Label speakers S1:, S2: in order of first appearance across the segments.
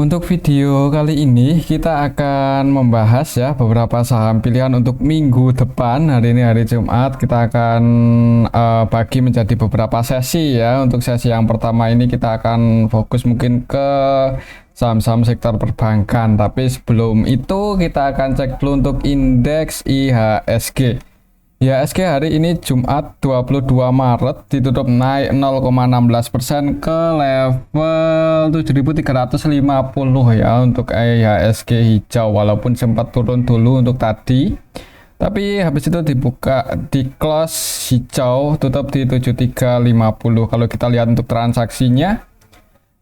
S1: Untuk video kali ini kita akan membahas ya beberapa saham pilihan untuk minggu depan. Hari ini hari Jumat, kita akan bagi menjadi beberapa sesi ya. Untuk sesi yang pertama ini kita akan fokus mungkin ke saham-saham sektor perbankan. Tapi sebelum itu kita akan cek dulu untuk indeks IHSG. IHSG hari ini Jumat 22 Maret ditutup naik 0,16% ke level 7.350 ya untuk IHSG hijau, walaupun sempat turun dulu untuk tadi. Tapi habis itu dibuka di close hijau, tutup di 7350. Kalau kita lihat untuk transaksinya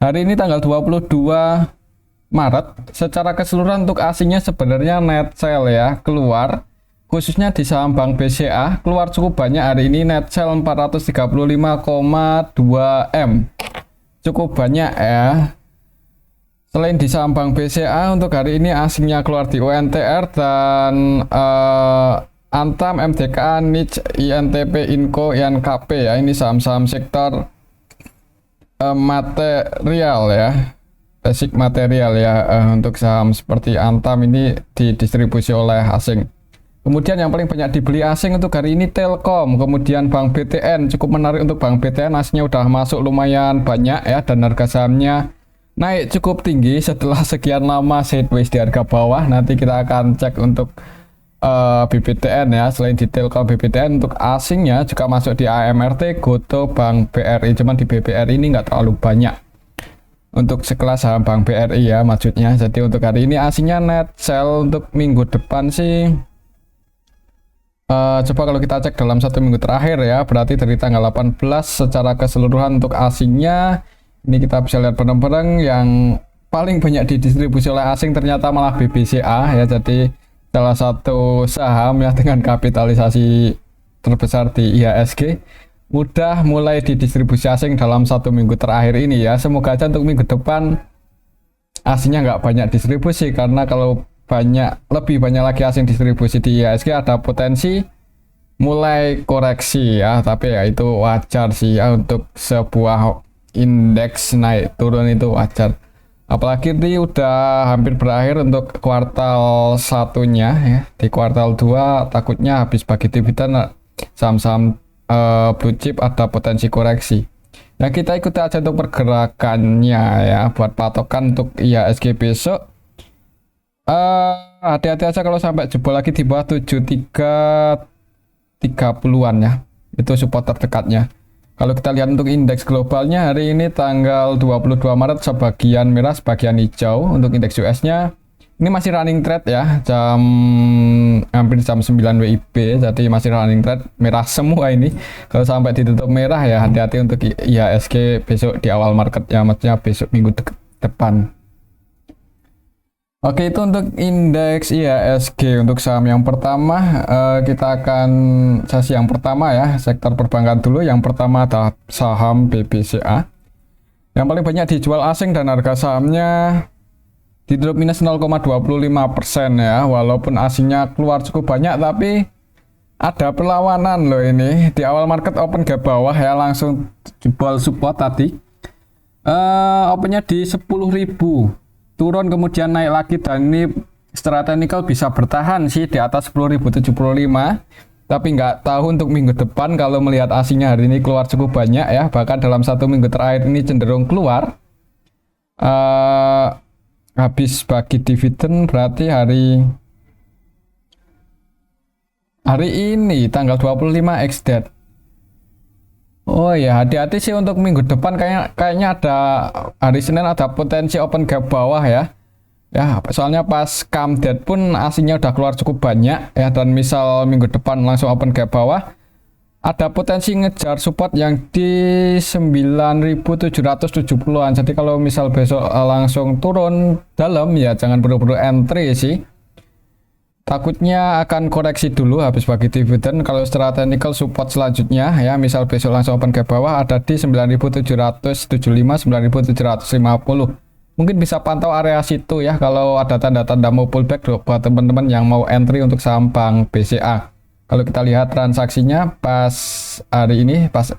S1: hari ini tanggal 22 Maret secara keseluruhan untuk asingnya sebenarnya net sell ya keluar. Khususnya di saham Bank BCA keluar cukup banyak hari ini, net sell 435,2 M. Cukup banyak ya. Selain di saham Bank BCA untuk hari ini asingnya keluar di UNTR dan Antam, MDKA, NIC, INTP, Inco, INKP ya. Ini saham-saham sektor material ya. Basic material ya. Untuk saham seperti Antam ini didistribusi oleh asing. Kemudian yang paling banyak dibeli asing untuk hari ini Telkom, kemudian Bank BTN. Cukup menarik untuk Bank BTN, aslinya udah masuk lumayan banyak ya, dan harga sahamnya naik cukup tinggi setelah sekian lama sideways di harga bawah. Nanti kita akan cek untuk BBTN ya. Selain di Telkom, BBTN untuk asingnya juga masuk di AMRT, Goto, Bank BRI. Cuman di BBRI ini nggak terlalu banyak untuk sekelas saham Bank BRI ya maksudnya. Jadi untuk hari ini asingnya net sell. Untuk minggu depan sih coba kalau kita cek dalam satu minggu terakhir ya, berarti dari tanggal 18 secara keseluruhan untuk asingnya ini kita bisa lihat bareng-bareng yang paling banyak didistribusi oleh asing ternyata malah BBCA ya. Jadi salah satu saham ya dengan kapitalisasi terbesar di IHSG udah mulai didistribusi asing dalam satu minggu terakhir ini ya. Semoga aja untuk minggu depan asingnya nggak banyak distribusi, karena kalau lebih banyak lagi asing distribusi di IHSG ada potensi mulai koreksi ya. Tapi ya itu wajar sih ya, untuk sebuah indeks naik turun itu wajar. Apalagi ini udah hampir berakhir untuk kuartal satunya ya. Di kuartal 2 takutnya habis bagi dividen saham-saham blue chip ada potensi koreksi. Nah, kita ikuti aja untuk pergerakannya ya, buat patokan untuk IHSG besok. Hati-hati aja kalau sampai jebol lagi di bawah 7330-an ya. Itu support terdekatnya. Kalau kita lihat untuk indeks globalnya hari ini tanggal 22 Maret sebagian merah, sebagian hijau. Untuk indeks US-nya ini masih running trade ya, hampir jam 9 WIB, jadi masih running trade merah semua ini. Kalau sampai ditutup merah ya hati-hati untuk IHSG besok di awal market ya, maksudnya besok minggu depan. Oke, itu untuk indeks IHSG. Untuk saham yang pertama, kita akan sesi yang pertama ya, sektor perbankan dulu. Yang pertama adalah saham BBCA. Yang paling banyak dijual asing dan harga sahamnya ditutup minus 0,25% ya. Walaupun asingnya keluar cukup banyak, tapi ada perlawanan loh ini. Di awal market open gap bawah ya, langsung jebol support tadi. Opennya di 10.000. Turun kemudian naik lagi, dan ini secara teknikal bisa bertahan sih di atas 10.075, tapi nggak tahu untuk minggu depan. Kalau melihat asingnya hari ini keluar cukup banyak ya, bahkan dalam satu minggu terakhir ini cenderung keluar habis bagi dividen. Berarti hari ini tanggal 25 XDAT. Oh ya, hati-hati sih untuk minggu depan, kayaknya ada hari Senin ada potensi open gap bawah ya. Ya, soalnya pas come date pun asingnya udah keluar cukup banyak ya, dan misal minggu depan langsung open gap bawah, ada potensi ngejar support yang di 9.770-an. Jadi kalau misal besok langsung turun dalam ya jangan buru-buru entry sih. Takutnya akan koreksi dulu habis bagi dividen. Kalau secara teknikal support selanjutnya ya, misal besok langsung open gap bawah ada di 9.775, 9.750. Mungkin bisa pantau area situ ya kalau ada tanda-tanda mau pullback buat teman-teman yang mau entry untuk saham Bank BCA. Kalau kita lihat transaksinya pas hari ini, pas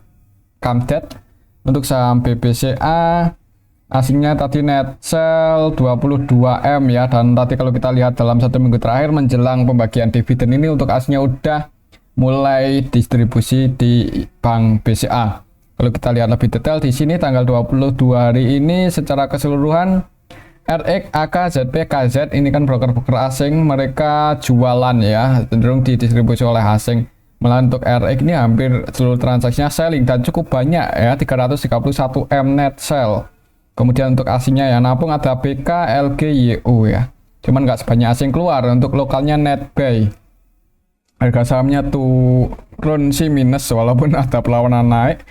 S1: come date untuk saham BBCA asingnya tadi net sell 22M ya, dan tadi kalau kita lihat dalam 1 minggu terakhir menjelang pembagian dividen ini untuk asingnya udah mulai distribusi di Bank BCA. Kalau kita lihat lebih detail di sini tanggal 22 hari ini secara keseluruhan RX, AK, ZP, KZ ini kan broker-broker asing, mereka jualan ya, cenderung didistribusi oleh asing. Malah untuk RX ini hampir seluruh transaksinya selling dan cukup banyak ya, 331M net sell. Kemudian untuk asingnya ya nabung ada BK, LG, YU ya. Cuman nggak sebanyak asing keluar. Untuk lokalnya net buy. Harga sahamnya turun sih minus walaupun ada perlawanan naik.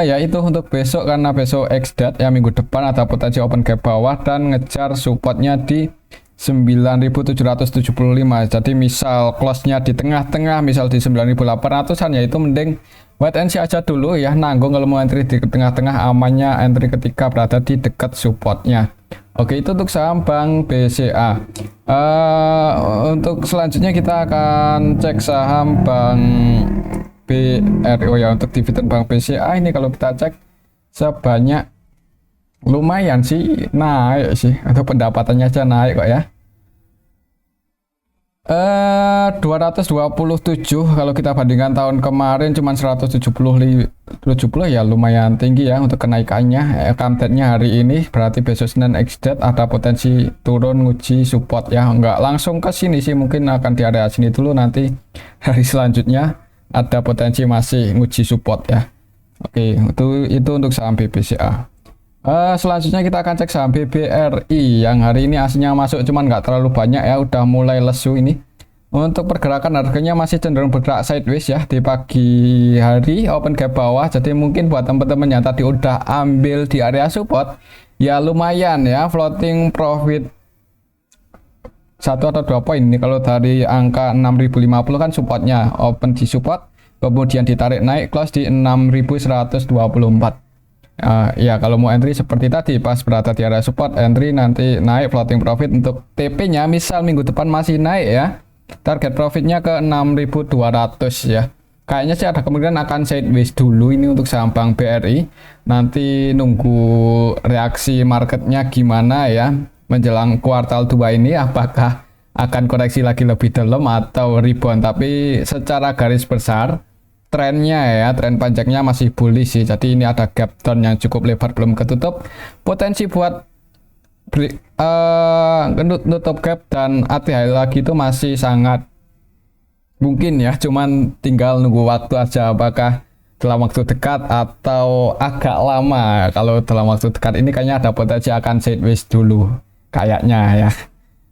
S1: Ya itu untuk besok, karena besok XDAT ya, minggu depan ada potensi open gap bawah dan ngejar supportnya di 9.775. Jadi misal close-nya di tengah-tengah, misal di 9.800-an, ya itu mending wait and see aja dulu ya, nanggung. Kalau mau entry di tengah-tengah, amannya entry ketika berada di dekat supportnya. Oke, itu untuk saham Bank BCA. Untuk selanjutnya kita akan cek saham Bank BRI. Oh ya, untuk dividen Bank BCA ini kalau kita cek sebanyak lumayan sih naik sih, atau pendapatannya aja naik kok ya. 227 kalau kita bandingkan tahun kemarin cuman 170 ya, lumayan tinggi ya untuk kenaikannya. Comeback-nya hari ini berarti besok Senin XDAT ada potensi turun nguji support ya, nggak langsung ke sini sih, mungkin akan di area sini dulu, nanti hari selanjutnya ada potensi masih nguji support ya. Oke, itu untuk saham BBCA. Selanjutnya kita akan cek saham BBRI yang hari ini aslinya masuk cuman nggak terlalu banyak ya, udah mulai lesu ini. Untuk pergerakan harganya masih cenderung bergerak sideways ya di pagi hari, open gap bawah. Jadi mungkin buat teman-teman yang tadi udah ambil di area support ya lumayan ya, floating profit 1 atau 2 poin ini. Kalau dari angka 6050 kan supportnya, open di support kemudian ditarik naik close di 6124. Ya kalau mau entry seperti tadi, pas berada di area support entry, nanti naik floating profit. Untuk TP nya misal minggu depan masih naik ya, target profitnya ke 6200 ya. Kayaknya sih ada kemungkinan akan sideways dulu ini untuk saham Bank BRI. Nanti nunggu reaksi marketnya gimana ya menjelang kuartal 2 ini, apakah akan koreksi lagi lebih dalam atau rebound. Tapi secara garis besar trennya ya, tren panjangnya masih bullish sih. Jadi ini ada gap down yang cukup lebar belum ketutup, potensi buat nutup gap dan hati-hati lagi itu masih sangat mungkin ya, cuman tinggal nunggu waktu aja, apakah dalam waktu dekat atau agak lama. Kalau dalam waktu dekat ini kayaknya ada potensi akan sideways dulu kayaknya ya.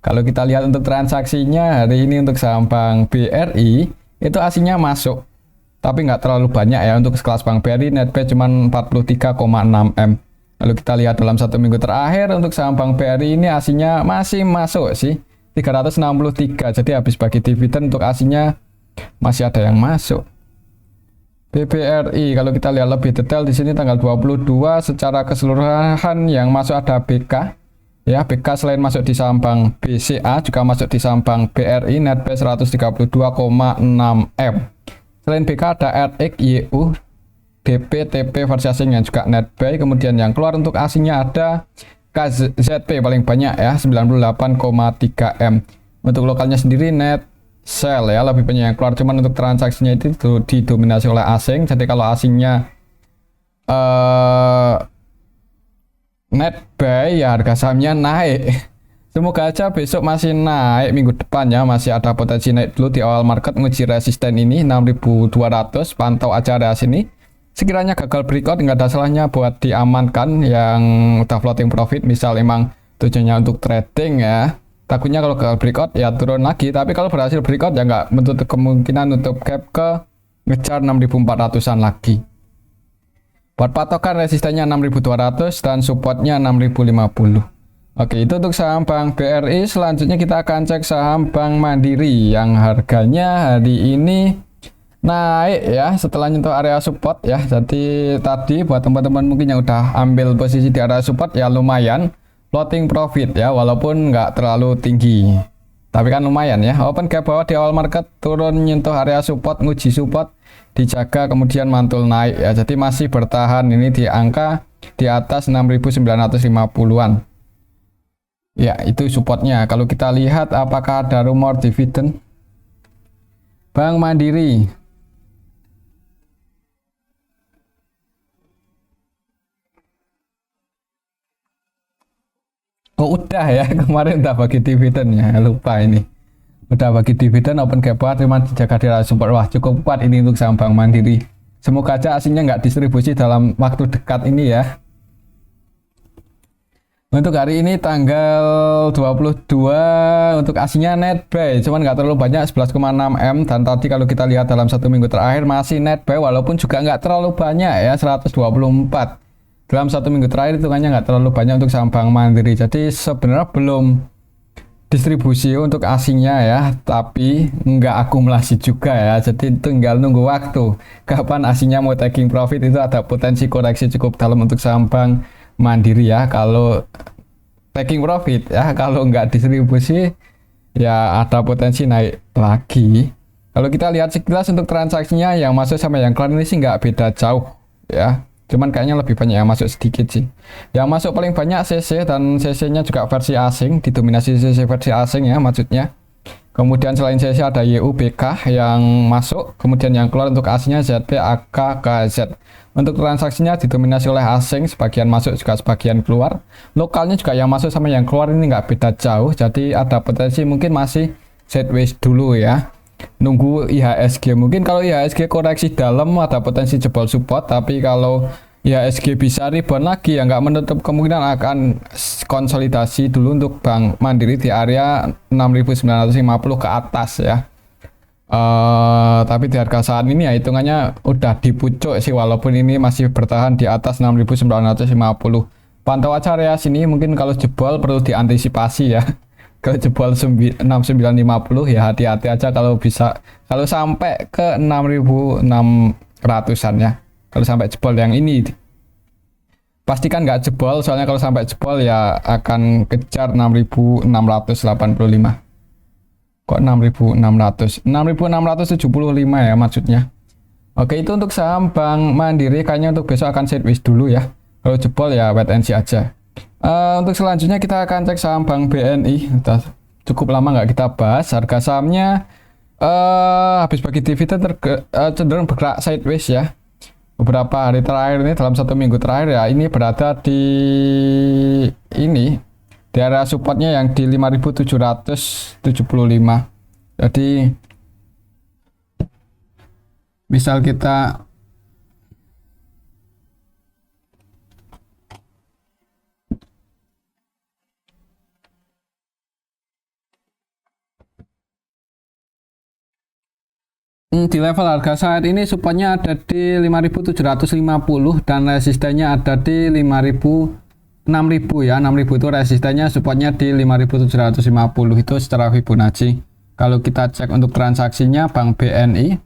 S1: Kalau kita lihat untuk transaksinya hari ini untuk saham Bank BRI itu aslinya masuk tapi nggak terlalu banyak ya. Untuk sekelas Bank BRI net buy cuman 43,6M. Lalu kita lihat dalam 1 minggu terakhir untuk saham Bank BRI ini aslinya masih masuk sih 363. Jadi habis bagi dividen untuk aslinya masih ada yang masuk. BBRI kalau kita lihat lebih detail di sini tanggal 22 secara keseluruhan yang masuk ada BK ya. BK selain masuk di saham Bank BCA juga masuk di saham Bank BRI, net buy 132,6M. Selain BK ada RX, YU, DP, TP versi asing yang juga net buy. Kemudian yang keluar untuk asingnya ada KZP paling banyak ya 98,3M. Untuk lokalnya sendiri net sell ya, lebih banyak yang keluar, cuman untuk transaksinya itu didominasi oleh asing. Jadi kalau asingnya net buy ya harga sahamnya naik. Semoga aja besok masih naik, minggu depan ya masih ada potensi naik dulu di awal market, nguji resisten ini 6200, pantau aja area sini. Sekiranya gagal breakout nggak ada salahnya buat diamankan yang udah floating profit, misal emang tujuannya untuk trading ya. Takutnya kalau gagal breakout ya turun lagi, tapi kalau berhasil breakout ya nggak menutup kemungkinan untuk gap ke ngejar 6400-an lagi. Buat patokan resistennya 6200 dan supportnya 6050. Oke, itu untuk saham Bank BRI. Selanjutnya kita akan cek saham Bank Mandiri yang harganya hari ini naik ya setelah nyentuh area support ya. Jadi tadi buat teman-teman mungkin yang udah ambil posisi di area support ya lumayan floating profit ya, walaupun nggak terlalu tinggi. Tapi kan lumayan ya. Open gap bawah di awal market, turun nyentuh area support, nguji support, dijaga kemudian mantul naik ya. Jadi masih bertahan ini di angka di atas 6.950-an. Ya, itu supportnya. Kalau kita lihat apakah ada rumor dividen Bank Mandiri. Oh udah ya, kemarin udah bagi dividen ya, lupa ini. Udah bagi dividen open gap bawah, cuma dijaga di area support. Wah cukup kuat ini untuk saham Bank Mandiri. Semoga aja aslinya nggak distribusi dalam waktu dekat ini ya. Untuk hari ini tanggal 22 untuk aslinya net buy, cuman nggak terlalu banyak 11,6 M, dan tadi kalau kita lihat dalam satu minggu terakhir masih net buy walaupun juga nggak terlalu banyak ya, 124. Dalam satu minggu terakhir hitungannya nggak terlalu banyak untuk saham Bank Mandiri. Jadi sebenarnya belum distribusi untuk asingnya ya, tapi nggak akumulasi juga ya. Jadi tinggal nunggu waktu kapan asingnya mau taking profit. Itu ada potensi koreksi cukup dalam untuk saham Bank Mandiri ya. Kalau taking profit ya, kalau nggak distribusi ya ada potensi naik lagi. Kalau kita lihat sekilas untuk transaksinya yang masuk sama yang keluar ini sih nggak beda jauh ya. Cuman kayaknya lebih banyak yang masuk sedikit sih. Yang masuk paling banyak CC, dan CC-nya juga versi asing, didominasi CC versi asing ya maksudnya. Kemudian selain CC ada YUBK yang masuk, kemudian yang keluar untuk asingnya ZP, AK, KZ. Untuk transaksinya didominasi oleh asing, sebagian masuk juga sebagian keluar. Lokalnya juga yang masuk sama yang keluar ini nggak beda jauh, jadi ada potensi mungkin masih sideways dulu ya. Nunggu IHSG, mungkin kalau IHSG koreksi dalam ada potensi jebol support, tapi kalau IHSG bisa rebound lagi ya nggak menutup kemungkinan akan konsolidasi dulu untuk Bank Mandiri di area 6.950 ke atas ya. Tapi di harga saat ini ya hitungannya udah dipucuk sih, walaupun ini masih bertahan di atas 6.950. Pantau aja area sini, mungkin kalau jebol perlu diantisipasi ya. Kalau jebol 6950 ya hati-hati aja kalau bisa, kalau sampai ke 6.600-an ya. Kalau sampai jebol yang ini pastikan nggak jebol, soalnya kalau sampai jebol ya akan kejar 6.685. Kok 6.600? 6.675 ya maksudnya. Oke, itu untuk saham Bank Mandiri. Kayaknya untuk besok akan sideways dulu ya. Kalau jebol ya wait and see aja. Untuk selanjutnya kita akan cek saham Bank BNI. Udah cukup lama nggak kita bahas. Harga sahamnya habis bagi dividen cenderung bergerak sideways ya. Beberapa hari terakhir ini, dalam satu minggu terakhir ya, ini berada di ini di area supportnya yang di 5.775. Jadi misal kita di level harga saat ini supportnya ada di 5.750 dan resistennya ada di 6.000 ya. 6.000 itu resistennya, supportnya di 5.750 itu secara Fibonacci. Kalau kita cek untuk transaksinya Bank BNI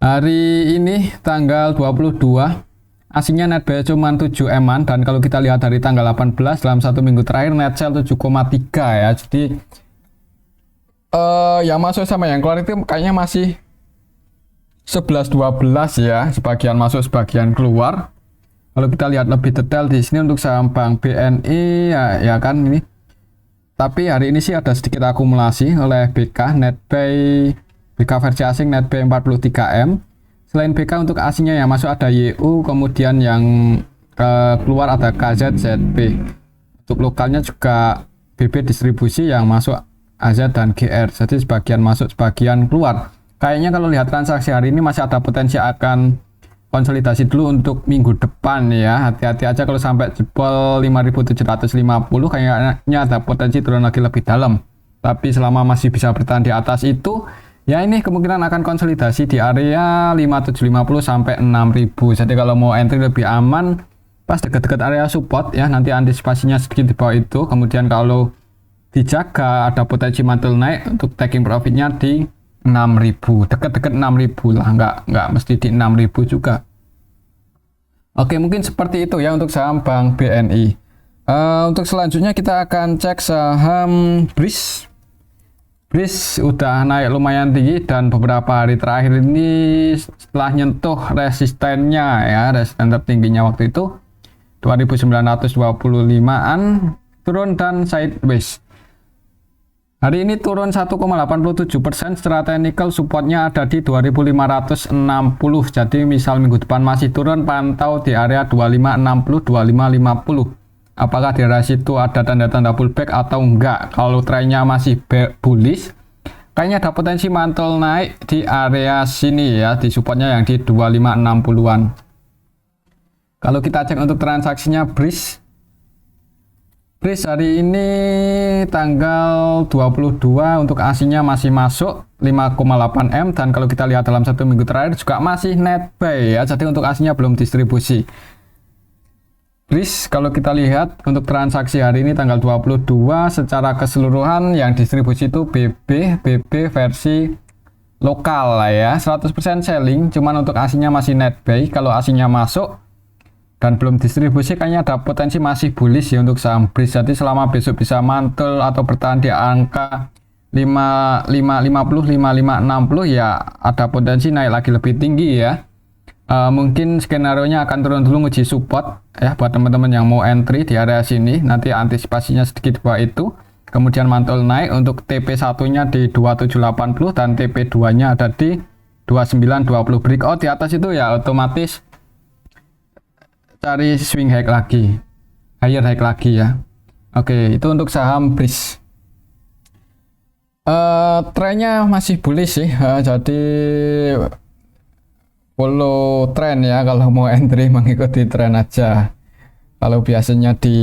S1: hari ini tanggal 22 asingnya net buy cuma 7 M-an, dan kalau kita lihat dari tanggal 18 dalam satu minggu terakhir net sell 7,3 ya. Jadi yang masuk sama yang keluar itu kayaknya masih 11-12 ya, sebagian masuk sebagian keluar. Kalau kita lihat lebih detail di sini untuk saham Bank BNI ya kan ini. Tapi hari ini sih ada sedikit akumulasi oleh BK net buy, BK versi asing net buy 43 M. Selain BK untuk asingnya yang masuk ada YU, kemudian yang keluar ada KZZB. Untuk lokalnya juga BB distribusi yang masuk AZ dan GR. Jadi sebagian masuk sebagian keluar. Kayaknya kalau lihat transaksi hari ini masih ada potensi akan konsolidasi dulu untuk minggu depan ya. Hati-hati aja kalau sampai jebol 5.750, kayaknya ada potensi turun lagi lebih dalam. Tapi selama masih bisa bertahan di atas itu ya, ini kemungkinan akan konsolidasi di area 5.750 sampai 6.000. Jadi kalau mau entry lebih aman pas dekat-dekat area support ya, nanti antisipasinya sedikit di bawah itu. Kemudian kalau dijaga ada potensi mantul naik untuk taking profitnya di 6.000, dekat-dekat 6.000 lah, nggak mesti di 6.000 juga. Oke, mungkin seperti itu ya untuk saham Bank BNI. Untuk selanjutnya kita akan cek saham BRIS. BRIS udah naik lumayan tinggi dan beberapa hari terakhir ini setelah nyentuh resistennya ya, resisten tertingginya waktu itu 2925-an turun dan sideways. Hari ini turun 1,87%, secara teknikal supportnya ada di 2560. Jadi misal minggu depan masih turun, pantau di area 2560 2550. Apakah di area situ ada tanda-tanda pullback atau enggak? Kalau trennya masih bullish, kayaknya ada potensi mantul naik di area sini ya, di supportnya yang di 2560-an. Kalau kita cek untuk transaksinya BRIS hari ini tanggal 22 untuk aslinya masih masuk 5,8 M, dan kalau kita lihat dalam satu minggu terakhir juga masih net buy ya, jadi untuk aslinya belum distribusi. BRIS kalau kita lihat untuk transaksi hari ini tanggal 22 secara keseluruhan yang distribusi itu BB versi lokal lah ya, 100% selling, cuman untuk aslinya masih net buy. Kalau aslinya masuk dan belum distribusi kayaknya ada potensi masih bullish ya untuk saham BRIS. Jadi selama besok bisa mantul atau bertahan di angka 5550 5560 ya, ada potensi naik lagi lebih tinggi ya. Mungkin skenario nya akan turun dulu nguji support ya buat teman-teman yang mau entry di area sini, nanti antisipasinya sedikit bawah itu, kemudian mantul naik untuk TP1 nya di 2780 dan TP2 nya ada di 2920. Breakout di atas itu ya otomatis cari swing high lagi, higher high lagi ya. Oke, itu untuk saham BRIS. Trennya masih bullish sih, jadi follow trend ya, kalau mau entry mengikuti tren aja. Kalau biasanya di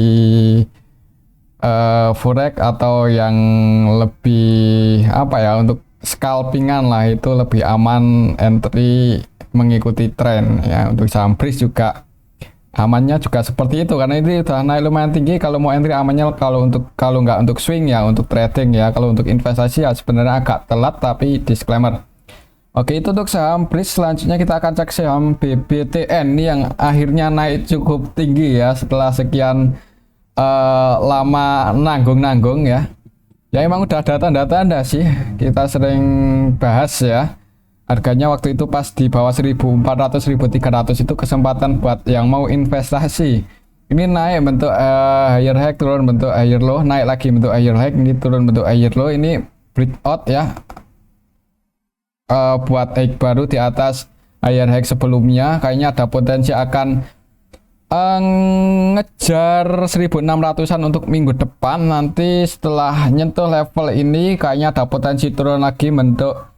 S1: forex atau yang lebih apa ya, untuk scalpingan lah, itu lebih aman entry mengikuti tren ya. Untuk saham BRIS juga amannya juga seperti itu, karena ini udah naik lumayan tinggi. Kalau mau entry amannya kalau nggak untuk swing ya, untuk trading ya. Kalau untuk investasi ya sebenarnya agak telat, tapi disclaimer. Oke, itu untuk saham BRIS. Selanjutnya kita akan cek saham BBTN ini yang akhirnya naik cukup tinggi ya setelah sekian lama nanggung ya. Ya emang udah ada tanda-tanda sih, kita sering bahas ya. Harganya waktu itu pas di bawah 1400 1300 itu kesempatan buat yang mau investasi. Ini naik bentuk higher high, turun bentuk higher low, naik lagi bentuk higher high, ini turun bentuk higher low. Ini breakout ya, buat high baru di atas higher high sebelumnya. Kayaknya ada potensi akan ngejar 1600-an untuk minggu depan. Nanti setelah nyentuh level ini kayaknya ada potensi turun lagi bentuk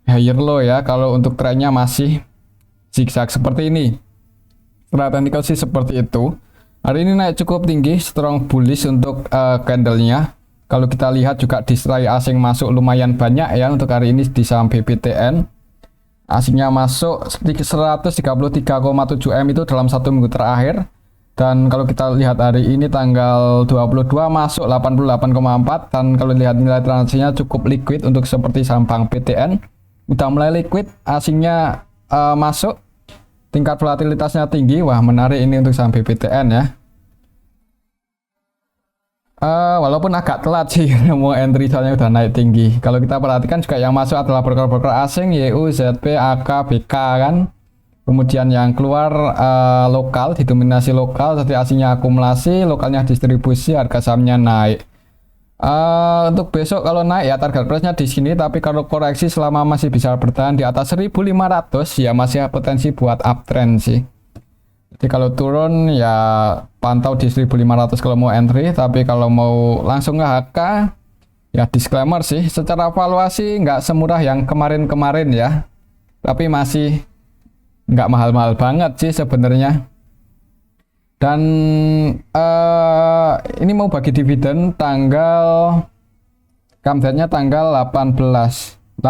S1: higher low ya, kalau untuk trennya masih zigzag seperti ini. Secara teknikal sih seperti itu. Hari ini naik cukup tinggi, strong bullish untuk candlenya. Kalau kita lihat juga distrai asing masuk lumayan banyak ya untuk hari ini di saham BBTN. Asingnya masuk 133,7 M itu dalam satu minggu terakhir. Dan kalau kita lihat hari ini tanggal 22 masuk 88,4, dan kalau lihat nilai transaksinya cukup liquid untuk seperti saham Bank BTN. Udah mulai liquid, asingnya masuk, tingkat volatilitasnya tinggi. Wah, menarik ini untuk saham BBTN ya. Walaupun agak telat sih mau entry soalnya udah naik tinggi. Kalau kita perhatikan juga yang masuk adalah broker-broker asing, YU, ZP, AK, BK kan. Kemudian yang keluar lokal, didominasi lokal, jadi asingnya akumulasi, lokalnya distribusi, harga sahamnya naik. Untuk besok kalau naik ya target price-nya di sini, tapi kalau koreksi selama masih bisa bertahan di atas 1500 ya masih potensi buat uptrend sih. Jadi kalau turun ya pantau di 1500 kalau mau entry, tapi kalau mau langsung nge HK ya disclaimer sih, secara valuasi nggak semurah yang kemarin-kemarin ya, tapi masih nggak mahal-mahal banget sih sebenarnya. Dan ini mau bagi dividen tanggal comeback-nya tanggal 18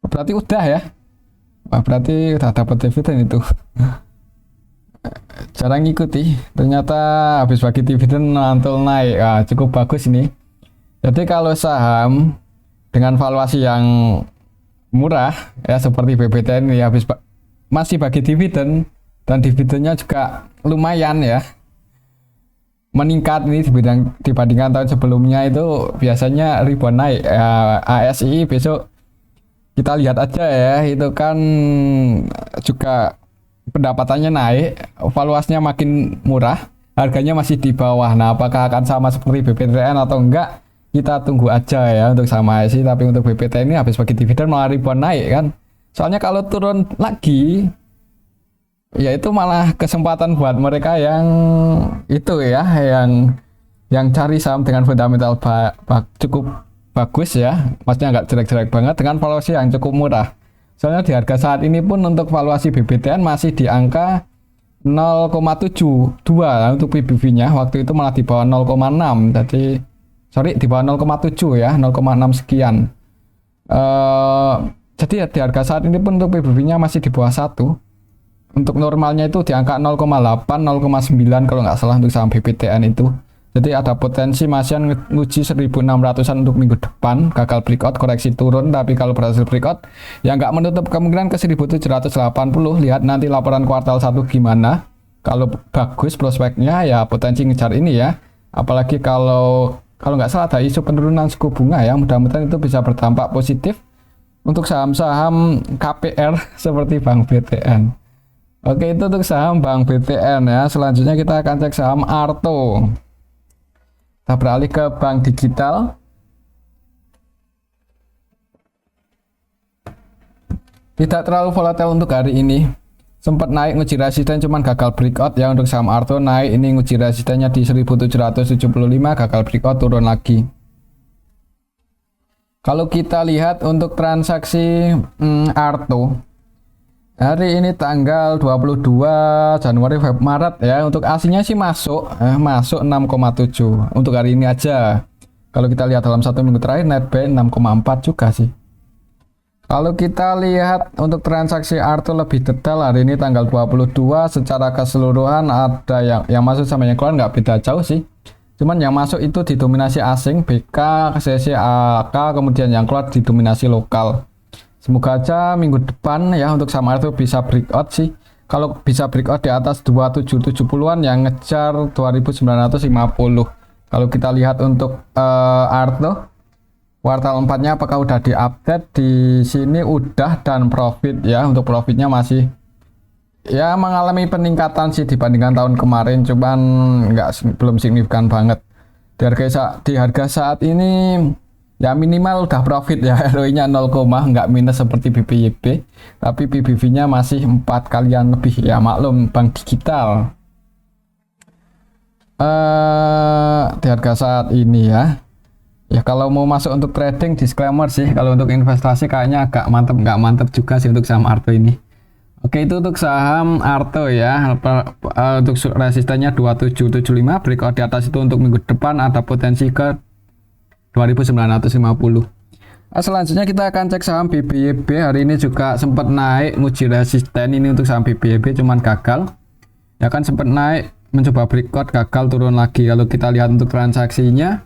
S1: berarti udah ya. Wah, berarti udah dapat dividen itu. Jarang ngikuti, ternyata habis bagi dividen mantul naik. Cukup bagus ini. Jadi kalau saham dengan valuasi yang murah ya seperti BBTN ini masih bagi dividen, dan dividennya juga lumayan ya, meningkat ini dibandingkan tahun sebelumnya. Itu biasanya ribuan naik ya. ASI besok kita lihat aja ya, itu kan juga pendapatannya naik, valuasinya makin murah, harganya masih di bawah. Nah, apakah akan sama seperti BPTN atau enggak, kita tunggu aja ya untuk sama ASI. Tapi untuk BPT ini habis bagi dividen malah ribuan naik kan. Soalnya kalau turun lagi ya itu malah kesempatan buat mereka yang itu ya, yang cari saham dengan fundamental cukup bagus ya, maksudnya nggak jelek-jelek banget dengan valuasi yang cukup murah. Soalnya di harga saat ini pun untuk valuasi BBTN masih di angka 0,72 untuk PBV-nya, waktu itu malah di bawah 0,6. Jadi sorry, di bawah 0,7 ya, 0,6 sekian. Jadi ya, di harga saat ini pun untuk PBV-nya masih di bawah 1. Untuk normalnya itu di angka 0,8, 0,9 kalau nggak salah untuk saham BBTN itu. Jadi ada potensi masih nguji 1600-an untuk minggu depan, gagal breakout, koreksi turun. Tapi kalau berhasil breakout, ya nggak menutup kemungkinan ke 1780. Lihat nanti laporan kuartal 1 gimana. Kalau bagus prospeknya ya potensi ngejar ini ya. Apalagi kalau nggak salah ada isu penurunan suku bunga ya, mudah-mudahan itu bisa berdampak positif untuk saham-saham KPR seperti Bank BTN. Oke, itu untuk saham Bank BTN ya. Selanjutnya kita akan cek saham Arto. Kita beralih ke bank digital. Tidak terlalu volatile untuk hari ini. Sempat naik nguji resisten cuman gagal breakout ya. Untuk saham Arto naik ini nguji resistennya di 1775, gagal breakout turun lagi. Kalau kita lihat untuk transaksi Arto hari ini tanggal 22 Januari Maret ya, untuk aslinya sih masuk 6,7 untuk hari ini aja. Kalau kita lihat dalam satu minggu terakhir net buy 6,4 juga sih. Kalau kita lihat untuk transaksi Arto lebih detail hari ini tanggal 22 secara keseluruhan ada yang masuk sama yang keluar nggak beda jauh sih. Cuman yang masuk itu didominasi asing, BK, CC, AK, kemudian yang keluar didominasi lokal. Semoga aja minggu depan ya untuk saham Arto bisa breakout sih. Kalau bisa breakout di atas 2770-an yang ngejar 2950. Kalau kita lihat untuk Arto kuartal 4-nya apakah udah diupdate, di sini udah, dan profit ya. Untuk profitnya masih ya mengalami peningkatan sih dibandingkan tahun kemarin, cuman belum signifikan banget. Di harga saat ini ya minimal udah profit ya, ROI-nya 0, nggak minus seperti BPYP, tapi PBV-nya masih 4 kalian lebih ya, maklum bank digital. Di harga saat ini ya kalau mau masuk untuk trading disclaimer sih, kalau untuk investasi kayaknya agak nggak mantep juga sih untuk saham Arto ini. Oke, itu untuk saham Arto ya. Untuk resistennya 2775, breakout di atas itu untuk minggu depan ada potensi ke 2950. Selanjutnya kita akan cek saham BBYB. Hari ini juga sempat naik nguji resisten ini untuk saham BBYB, cuman gagal ya kan, sempat naik mencoba breakout, gagal turun lagi. Kalau kita lihat untuk transaksinya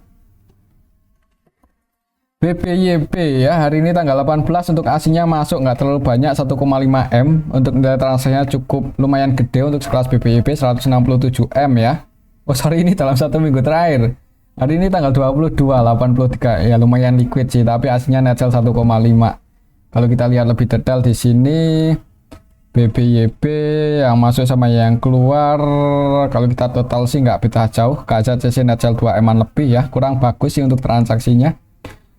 S1: BBYB ya, hari ini tanggal 18 untuk aslinya masuk nggak terlalu banyak, 1,5 M. Untuk nilai transaksinya cukup lumayan gede untuk sekelas BBYB, 167 M ya. Oh sorry, ini dalam satu minggu terakhir. Hari ini tanggal 22, 83 ya, lumayan liquid sih, tapi aslinya net sell 1,5. Kalau kita lihat lebih detail di sini BBYB yang masuk sama yang keluar, kalau kita total sih nggak beda jauh, KCC net sell 2 M lebih ya, kurang bagus sih untuk transaksinya.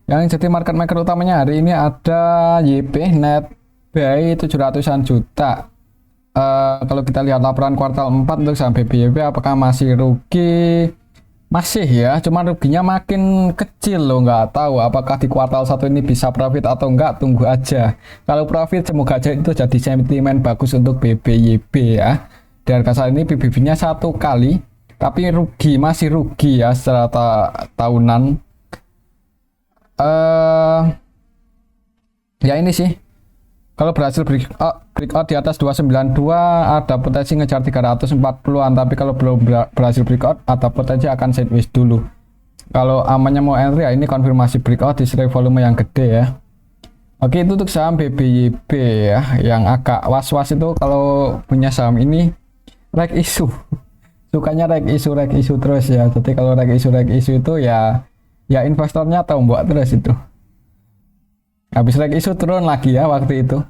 S1: Yang jadi market maker utamanya hari ini ada YP net buy 700-an juta. Kalau kita lihat laporan kuartal 4 untuk saham BBYB apakah masih rugi? Masih ya, cuma ruginya makin kecil loh, nggak tahu apakah di kuartal 1 ini bisa profit atau enggak, tunggu aja. Kalau profit semoga aja itu jadi sentimen bagus untuk BBYB ya. Di harga saat ini PBV-nya 1 kali, tapi masih rugi ya secara tahunan. Ya ini sih, kalau berhasil breakout di atas 292 ada potensi ngejar 340-an, tapi kalau belum berhasil breakout ada potensi akan sideways dulu. Kalau amannya mau entry ya ini konfirmasi breakout di strike volume yang gede ya. Oke, itu untuk saham BBYB ya, yang agak was-was itu kalau punya saham ini reg isu. Sukanya reg isu terus ya. Jadi kalau reg isu itu ya investornya tombok terus itu. Habis reg isu turun lagi ya waktu itu.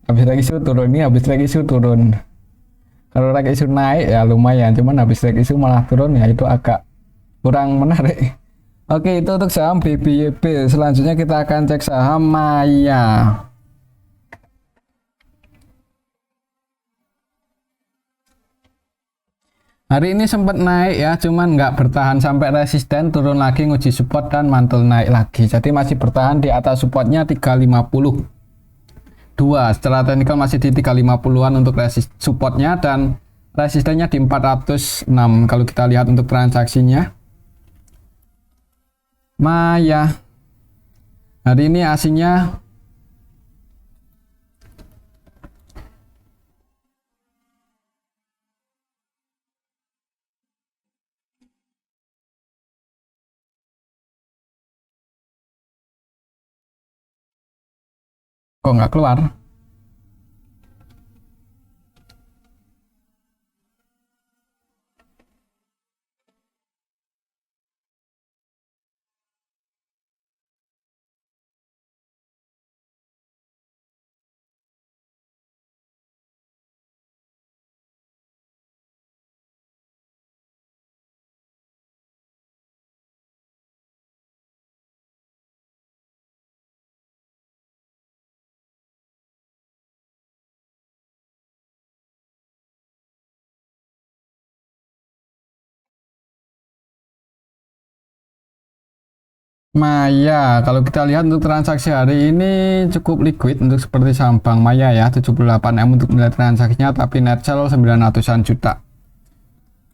S1: Habis reg isu turun ini, habis reg isu turun. Kalau reg isu naik ya lumayan, cuman habis reg isu malah turun ya itu agak kurang menarik. Oke, itu untuk saham BBYB. Selanjutnya kita akan cek saham Maya. Hari ini sempat naik ya, cuman nggak bertahan sampai resisten, turun lagi nguji support dan mantul naik lagi. Jadi masih bertahan di atas supportnya 350. Secara teknikal masih di 350-an untuk supportnya dan resistennya di 406 kalau kita lihat untuk transaksinya. Maya hari ini aslinya kok nggak keluar. Maya, kalau kita lihat untuk transaksi hari ini cukup liquid untuk seperti saham Bank Maya ya, 78M untuk nilai transaksinya, tapi net sell 900-an juta.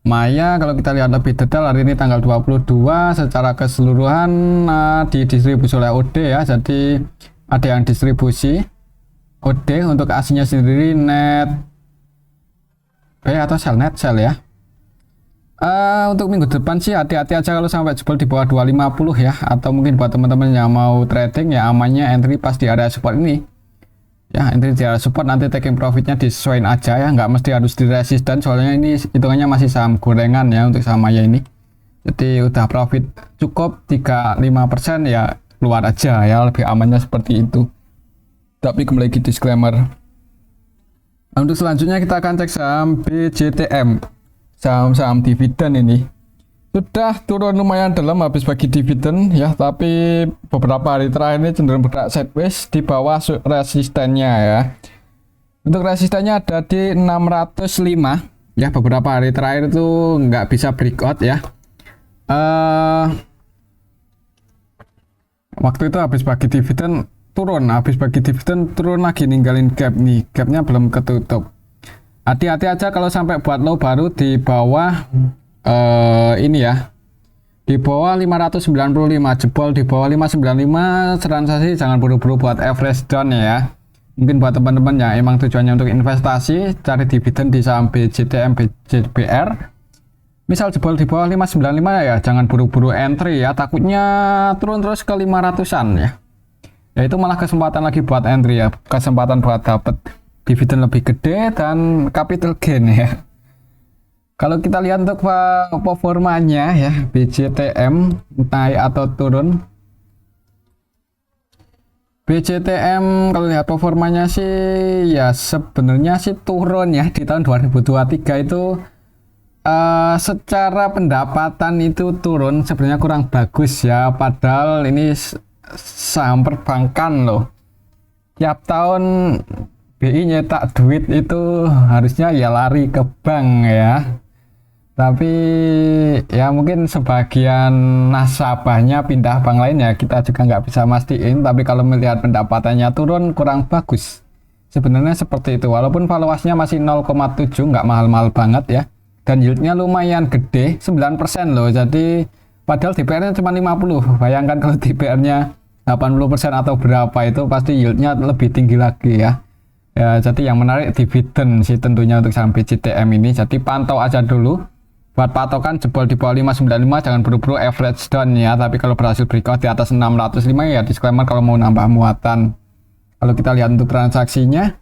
S1: Maya kalau kita lihat lebih detail hari ini tanggal 22 secara keseluruhan didistribusi oleh OD ya, jadi ada yang distribusi OD untuk aslinya sendiri net B atau sell net sell ya. Untuk minggu depan sih hati-hati aja kalau sampai jebol di bawah 250 ya, atau mungkin buat teman-teman yang mau trading ya amannya entry pas di area support ini ya, entry di area support, nanti taking profitnya disesuaikan aja ya, nggak mesti harus di resisten soalnya ini hitungannya masih saham gorengan ya untuk saham Maya ini. Jadi udah profit cukup 35% ya keluar aja ya, lebih amannya seperti itu. Tapi kembali lagi disclaimer. Untuk selanjutnya kita akan cek saham BJTM, saham-saham dividen. Ini sudah turun lumayan dalam habis bagi dividen ya, tapi beberapa hari terakhir ini cenderung bergerak sideways di bawah resistennya ya. Untuk resistennya ada di 605 ya, beberapa hari terakhir itu nggak bisa breakout ya. Waktu itu habis bagi dividen turun, lagi ninggalin gap nih, gapnya belum ketutup. Hati-hati aja kalau sampai buat low baru di bawah ini ya, di bawah 595, jebol di bawah 595 transaksi jangan buru-buru buat average down ya. Mungkin buat teman-teman yang emang tujuannya untuk investasi cari dividen di saham BJTM, BJBR, misal jebol di bawah 595 ya jangan buru-buru entry ya, takutnya turun terus ke 500-an ya. Ya itu malah kesempatan lagi buat entry ya, kesempatan buat dapet dividen lebih gede dan capital gain ya. Kalau kita lihat untuk performanya ya, BJTM naik atau turun. BJTM kalau lihat performanya sih ya sebenarnya sih turun ya di tahun 2023 itu. Secara pendapatan itu turun sebenarnya kurang bagus ya, padahal ini saham perbankan loh. Tiap tahun BI nyetak duit itu harusnya ya lari ke bank ya, tapi ya mungkin sebagian nasabahnya pindah bank lain ya, kita juga nggak bisa mastiin. Tapi kalau melihat pendapatannya turun kurang bagus sebenarnya seperti itu, walaupun valuasinya masih 0,7 nggak mahal-mahal banget ya, dan yieldnya lumayan gede 9% loh. Jadi padahal DPR-nya cuma 50, bayangkan kalau DPR-nya 80% atau berapa, itu pasti yieldnya lebih tinggi lagi ya. Ya, jadi yang menarik dividen sih tentunya untuk saham BJTM ini. Jadi pantau aja dulu. Buat patokan jebol di bawah 595 jangan buru-buru average down ya. Tapi kalau berhasil breakout di atas 605 ya disclaimer kalau mau nambah muatan. Kalau kita lihat untuk transaksinya,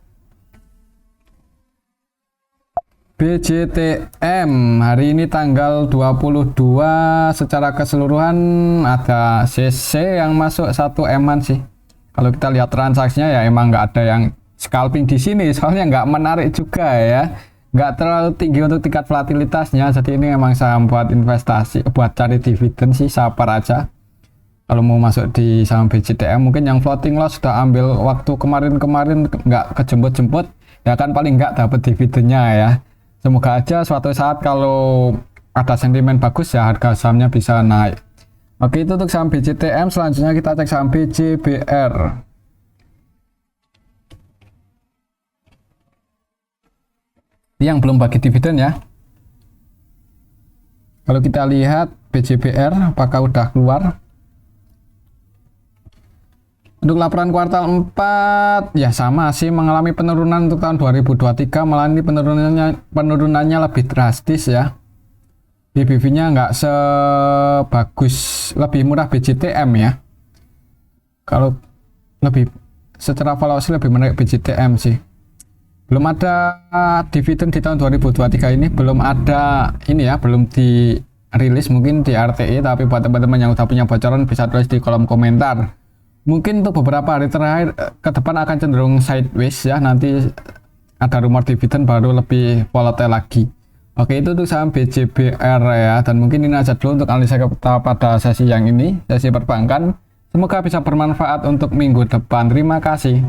S1: BJTM hari ini tanggal 22 secara keseluruhan ada CC yang masuk 1 eman sih. Kalau kita lihat transaksinya ya emang nggak ada yang scalping di sini, soalnya nggak menarik juga ya, nggak terlalu tinggi untuk tingkat volatilitasnya. Jadi ini emang saham buat investasi, buat cari dividen sih, sabar aja. Kalau mau masuk di saham BJTM mungkin yang floating loss sudah ambil waktu kemarin-kemarin nggak kejemput-jemput ya kan, paling nggak dapat dividennya ya. Semoga aja suatu saat kalau ada sentimen bagus ya harga sahamnya bisa naik. Oke, itu untuk saham BJTM. Selanjutnya kita cek saham BJBR. Ini yang belum bagi dividen ya. Kalau kita lihat BJBR apakah udah keluar? Untuk laporan kuartal 4 ya sama sih, mengalami penurunan untuk tahun 2023, malah ini penurunannya lebih drastis ya. BBV-nya nggak sebagus, lebih murah BJTM ya. Kalau lebih secara valuasi lebih menarik BJTM sih. Belum ada dividen di tahun 2023 ini, belum ada ini ya, belum dirilis mungkin di RTI, tapi buat teman-teman yang udah punya bocoran bisa tulis di kolom komentar. Mungkin untuk beberapa hari terakhir ke depan akan cenderung sideways ya, nanti ada rumor dividen baru lebih volatile lagi. Oke, itu untuk saham BJBR ya, dan mungkin ini aja dulu untuk analisa kita pada sesi yang ini, sesi perbankan. Semoga bisa bermanfaat untuk minggu depan. Terima kasih.